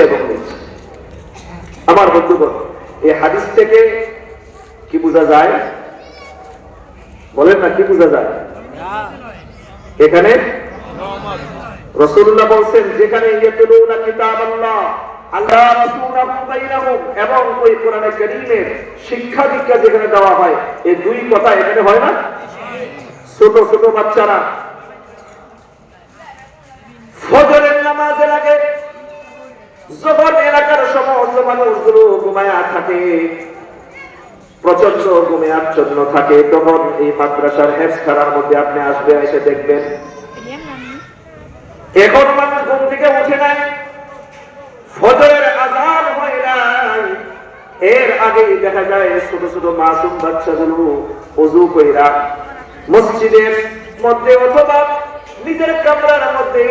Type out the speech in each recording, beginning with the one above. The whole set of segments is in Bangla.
এবং নিচ্ছে। আমার বন্ধুগণ, এই হাদিস থেকে কি বোঝা যায়? বলেন না, কি বোঝা যায়? এখানে রাসূলুল্লাহ বলছেন, যেখানে ইয়াতুলুনা কিতাবাল্লাহ, আল্লাহ রাসূলুহু বাইনাহুম, এবং ওই কোরআনে কারীমের শিক্ষা দীক্ষা যেখানে দেওয়া হয়, এই দুই কথা এখানে হয় না? ছোট ছোট বাচ্চারা ফজরের নামাজের আগে যখন এলাকার সমস্ত মানুষগুলো ঘুমায়া থাকে, প্রচন্ড ঘুমে আচ্ছন্ন থাকে, তখন এই মাদ্রাসার হেফজখানার মধ্যে আপনি আসবে, এসে দেখবেন এখন মানুষ ঘুম থেকে উঠে নাই, ফজরের আযান হয় নাই, এর আগেই দেখা যায় ছোট ছোট মাসুম বাচ্চাগুলো ওযু কইরা মসজিদের মধ্যে অথবা নিজের কামরার মধ্যে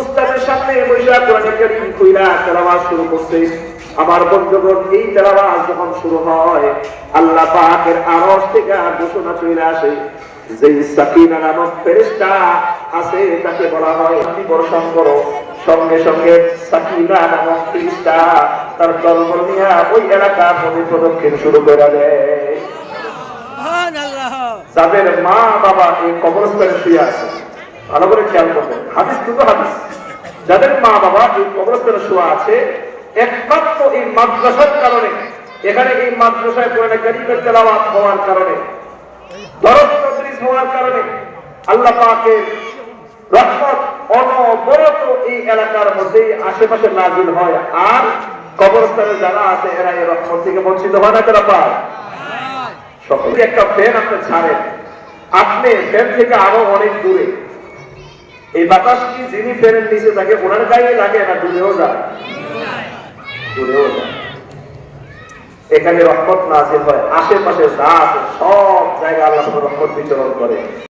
উস্তাদের সামনে বসে কোরআন কারীম খুইলা তেলাওয়াত শুরু করছে। আমার বন্ধুগণ, এই তেলাওয়াত যখন শুরু হয়, আল্লাহ পাকের আরশ থেকে ঘোষণা চলে আসে, যে সাকিনা নামক ফেরেশতা আছে তাকে বলা হয় আপনি বর্ষণ করো। সঙ্গে সঙ্গে সাকিনা নামক ফেরেশতা তার দলবল নিয়ে ওই এলাকার মধ্যে প্রদক্ষিণ শুরু করে দেয়। যাদের মা বাবা এই কবরস্থানে শুয়ে আছে, ভালো করে খেয়াল করবেন, হাদিস দুটো হাদিস, যাদের মা বাবা এই কবরস্থানে শুয়ে আছে, একমাত্র এই মাদ্রাসার কারণে, এখানে এই মাদ্রাসায় কোরআন কারীমের তেলাওয়াত হওয়ার কারণে, দরস তাদরিস হওয়ার কারণে আল্লাহ পাকের রহমত অনবরত এই এলাকার মধ্যে আশেপাশে নাযিল হয়। আর কবরস্থানে যারা আছে এরা এই রহমত থেকে বঞ্চিত হয় না, তারা পায়। সকলে একটা ফ্যান আপনি ছাড়েন, আপনি ফ্যান থেকে আরো অনেক দূরে, এই বাতাস কি যিনি ফ্যানের নিচে থাকে ওনার গায়ে লাগে না দূরেও যায়? দূরেও যায়। এখানে রহমত নাযিল হয়, আশেপাশে যা আছে সব জায়গায় আল্লাহ রহমত বিচরণ করে।